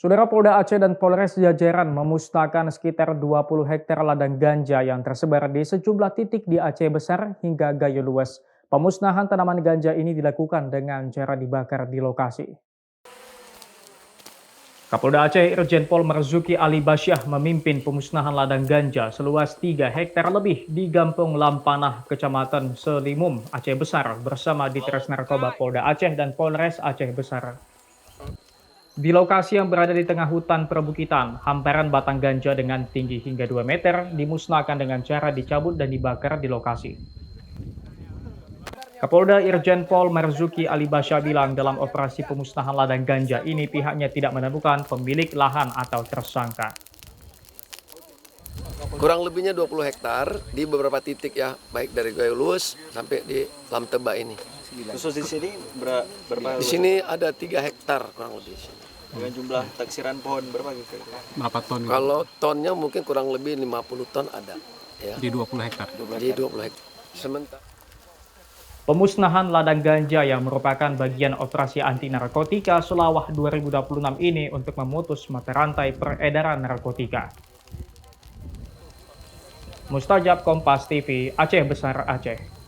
Saudara Polda Aceh dan Polres jajaran memusnahkan sekitar 20 hektar ladang ganja yang tersebar di sejumlah titik di Aceh Besar hingga Gayo Luas. Pemusnahan tanaman ganja ini dilakukan dengan cara dibakar di lokasi. Kapolda Aceh Irjen Pol Marzuki Ali Basyah memimpin pemusnahan ladang ganja seluas 3 hektar lebih di Gampung Lampanah, Kecamatan Selimum, Aceh Besar bersama Ditres Narkoba Polda Aceh dan Polres Aceh Besar. Di lokasi yang berada di tengah hutan perbukitan, hamparan batang ganja dengan tinggi hingga 2 meter dimusnahkan dengan cara dicabut dan dibakar di lokasi. Kapolda Irjen Pol Marzuki Ali Basyah bilang dalam operasi pemusnahan ladang ganja ini pihaknya tidak menemukan pemilik lahan atau tersangka. Kurang lebihnya 20 hektar di beberapa titik ya, baik dari Gayo Luas sampai di Lam Teba ini. Khusus di sini berapa? Di sini ada 3 hektar kurang lebih. Dengan jumlah taksiran pohon berapa gitu? Berapa ton? Kalau tonnya mungkin kurang lebih 50 ton ada. Ya. Di 20 hektar? Di 20 hektar. Sementara Pemusnahan ladang ganja yang merupakan bagian operasi anti narkotika Sulawah 2026 ini untuk memutus mata rantai peredaran narkotika. Mustajab Kompas TV, Aceh Besar Aceh.